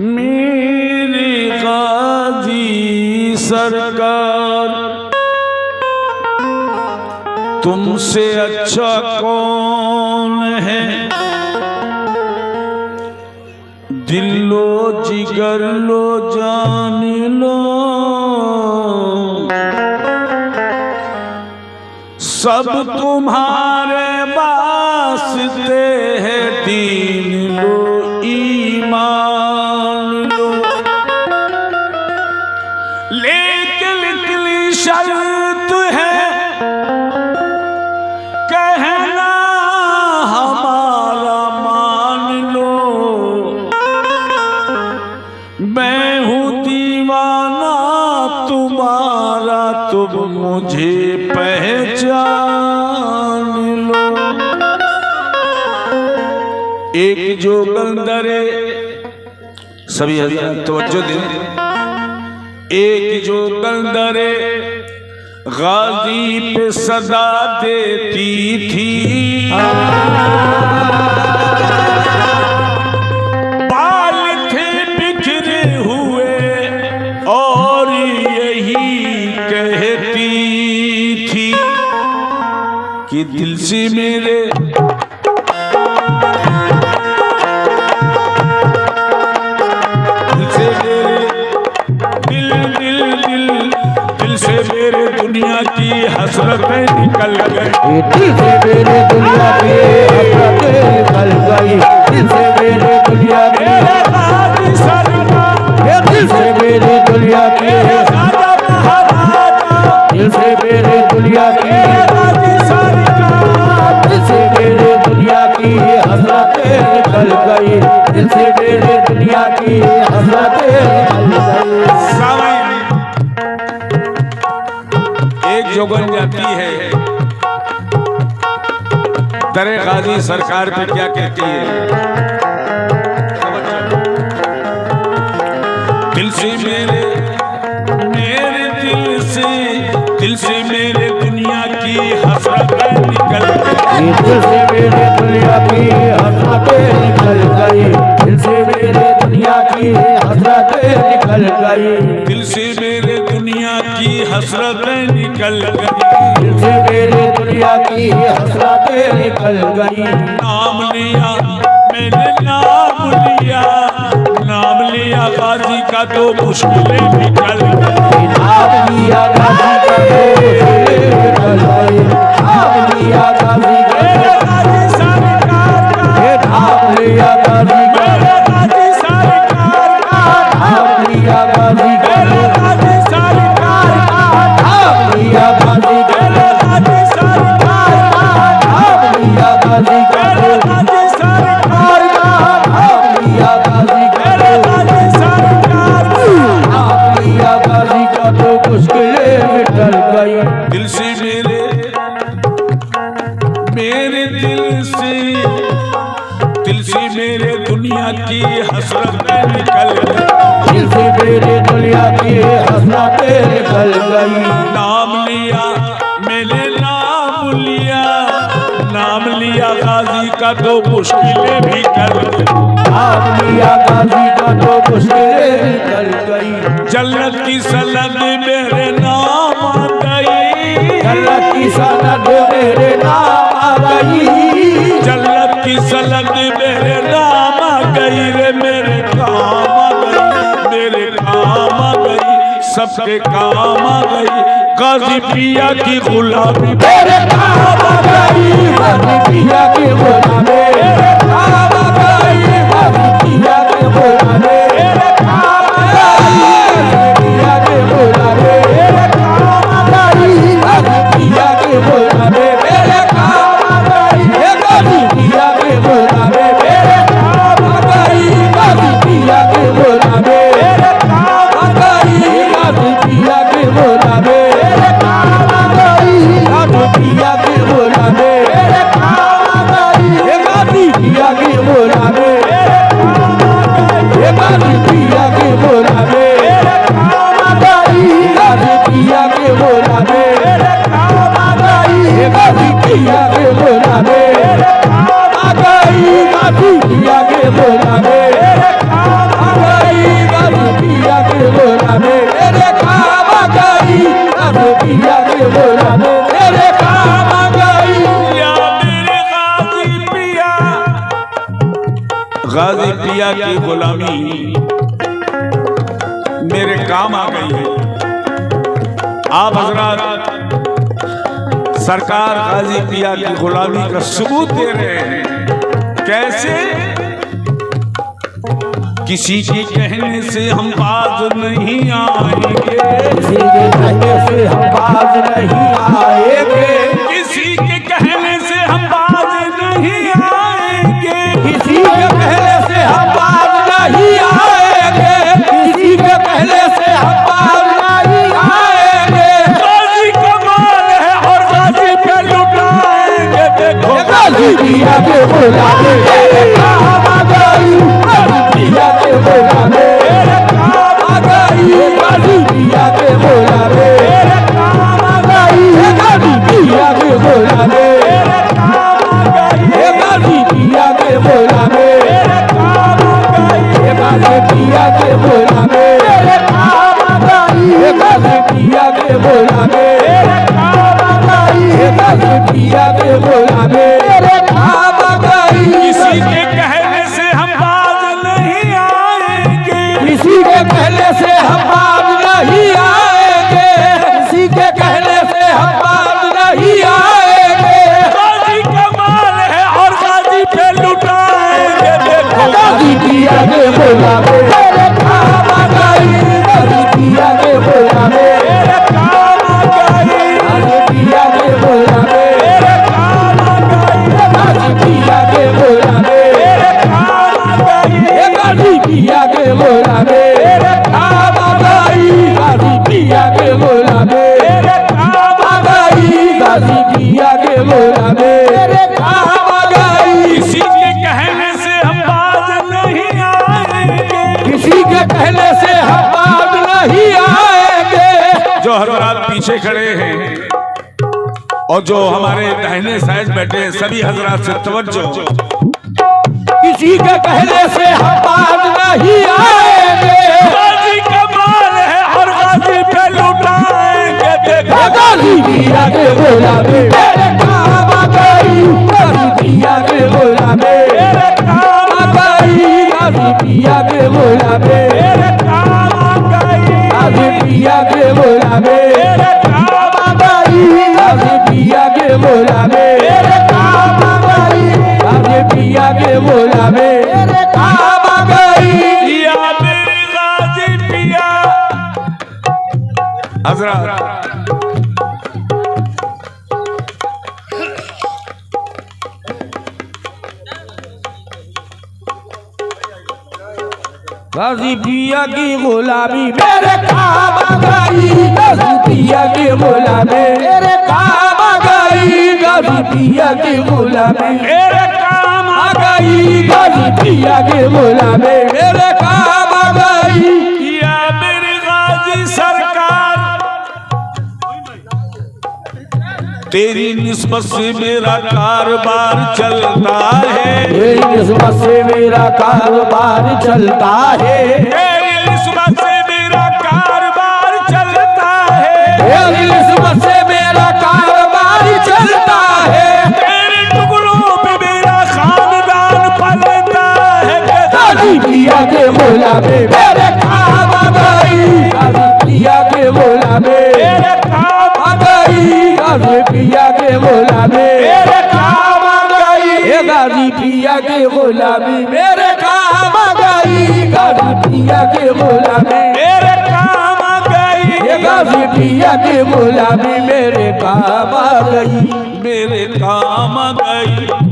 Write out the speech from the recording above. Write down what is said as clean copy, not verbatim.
मेरे गाजी सरकार तुमसे अच्छा कौन है? दिल लो जिगर लो जान लो सब तुम्हारे वास्ते है। दीन लो ईमान लो लेकिन शर्त है कहना हमारा मान लो। मैं हूँ दीवाना तुम्हारा तुम मुझे पहचान लो। एक जो बंदरे सभी तवज्जो दें। एक जो बंदरे गाजी पे सदा देती थी बाल थे बिखरे हुए और यही कहती थी कि दिल से मेरे दुनिया की हसरतें निकल गई। दिल से मेरे दुनिया की हसरतें निकल गई। दिल से मेरे दुनिया की गाजी सरकार दिल से मेरे दुनिया की राजा महाराजा दिल से मेरे दुनिया की गाजी सरकार दिल से मेरे दुनिया की हसरतें निकल गई। दिल से मेरे दुनिया की हसरतें निकल गई। एक जो बन जाती है दरे गाजी सरकार पे क्या कहती है? दिल से मेरे दिल से मेरे दुनिया की हसरतें निकल गई। दिल से मेरे दुनिया की हसरतें निकल गई। दिल से मेरे दुनिया की हसरतें निकल गई। दिल से मेरे दुनिया की हसरतें निकल गई। दिल से मेरे दुनिया की हसरतें निकल गई। नाम लिया मैंने नाम लिया गाजी का तो मुश्किलें निकल गई। नाम लिया गाजी का तो मुश्किलें निकल गई। नाम लिया गाजी का गाजी सरकार नाम लिया गाजी का गाजी सरकार नाम लिया गाजी का गाजी सरकार नाम लिया गाजी का गाजी सरकार नाम लिया गाजी का गाजी सरकार नाम लिया गाजी का गाजी सरकार नाम लिया गाजी का तो मुश्किलें निकल गई। दिल से मेरे दिल से मेरे दुनिया की हसरतें निकल गई। दिल से मेरे दुनिया की हसरतें निकल गई। नाम लिया मैंने नाम लिया गाजी का तो मुश्किलें भी कर गई। नाम लिया गाजी का तो मुश्किलें निकल गई। जन्नत की सनद मेरे नाम आ गई। जन्नत की सनद मेरे नाम आ गई। जन्नत की सनद मेरे नाम आ गई रे मेरे काम आ गई। मेरे काम आ गई सबके काम आ गई। गाजी पिया की गुलामी मेरे काम आ गई। गाजी पिया की गुलामी मेरे काम आ गई। गाजी पिया की गुलामी मेरे काम आ गई। गाजी पिया की गुलामी मेरे काम आ गई। गाजी पिया की गुलामी मेरे काम आ गई। गाजी पिया की गुलामी मेरे काम आ गई। गाजी पिया की गुलामी मेरे काम आ गई। गाजी पिया की गुलामी मेरे काम आ गई। गाजी पिया की गुलामी मेरे काम आ गई। गाजी पिया की गुलामी मेरे काम आ गई। गाजी पिया की गुलामी मेरे काम आ गई है। आप हजरात सरकार गाजी पिया की गुलामी का सबूत दे रहे हैं। कैसे? किसी के कहने से हम बाज नहीं आएंगे, किसी के कहने से हम बाज नहीं आएंगे, किसी के कहने से हम बाज नहीं आएंगे, किसी के कहने से हम बाज नहीं आएंगे, किसी के कहने से हम बाज नहीं आएंगे। गाजी का माल है और गाजी पे लुटाएंगे। देखो गाजी पिया के बुलावे मेरे काम आ गई, गाजी पिया के बुलावे मेरे काम आ गई, गाजी पिया के बुलावे मेरे काम आ गई, गाजी पिया के बुलावे मेरे काम आ गई, गाजी पिया के बुलावे मेरे काम आ गई, गाजी पिया के बुलावे मेरे काम आ गई, गाजी पिया के बुलावे मेरे काम आ गई, गाजी पिया के बुलावे मेरे काम आ गई। किसी के कहने से हम बाज नहीं आएंगे, किसी के कहने से हम बाज नहीं आएंगे, किसी के कहने से हम बाज नहीं आएंगे। गाजी का माल है और गाजी पे लुटाएंगे। देखो गाजी पिया के बुलावे मेरे काम आ गई, गाजी पिया के बुलावे मेरे काम आ गई, गाजी पिया के बुलावे मेरे काम आ गई, गाजी पिया के बुलावे मेरे काम आ गई, गाजी पिया के बुलावे मेरे काम आ गई, गाजी पिया के बुलावे मेरे काम आ गई, गाजी पिया के बुलावे मेरे काम आ गई। किसी के कहने से हम बाज नहीं आएंगे, किसी के कहने से हम बाज नहीं आएंगे। जो हजरात पीछे खड़े हैं और जो हमारे दाहिने साइड बैठे हैं सभी हजरात से तवज्जो। किसी के कहने से हम बाज नहीं आएंगे, गाजी का माल है और गाजी पे लुटाएंगे। देखो गाजी पिया के बुलावे मेरे काम आ गई, गाजी पिया के बुलावे मेरे काम आ गई, गाजी पिया के बुलावे मेरे काम आ गई, गाजी पिया के बुलावे मेरे काम आ गई, गाजी पिया के बुलावे मेरे काम आ गई, गाजी पिया के बुलावे मेरे काम आ गई। या मेरे गाजी पिया। हजरात गाजी पिया की गुलामी मेरे काम आ गई, गाजी पिया की गुलामी मेरे काम आ गई, गाजी पिया की गुलामी मेरे काम आ गई, गाजी पिया की गुलामी मेरे काम आ गई। या मेरे गाजी सरकार तेरी निस्बत से मेरा कारोबार चलता है, तेरी निस्बत से मेरा कारोबार चलता है, तेरी निस्बत से मेरा कारोबार चलता है, तेरी निस्बत से मेरा कारोबार चलता है। तेरे टुकड़ों पे मेरा खानदान पलता है। गाजी पिया के बुलावे मेरे काम आ गई, गाजी पिया के बुलावे मेरे काम आ गई, गाजी पिया के बुलावे मेरे काम आ गई, गाजी पिया के बुलावे मेरे काम आ गई, गाजी पिया के बुलावे मेरे काम आ गई, गाजी पिया के बुलावे मेरे काम आ गई, मेरे काम आ गई।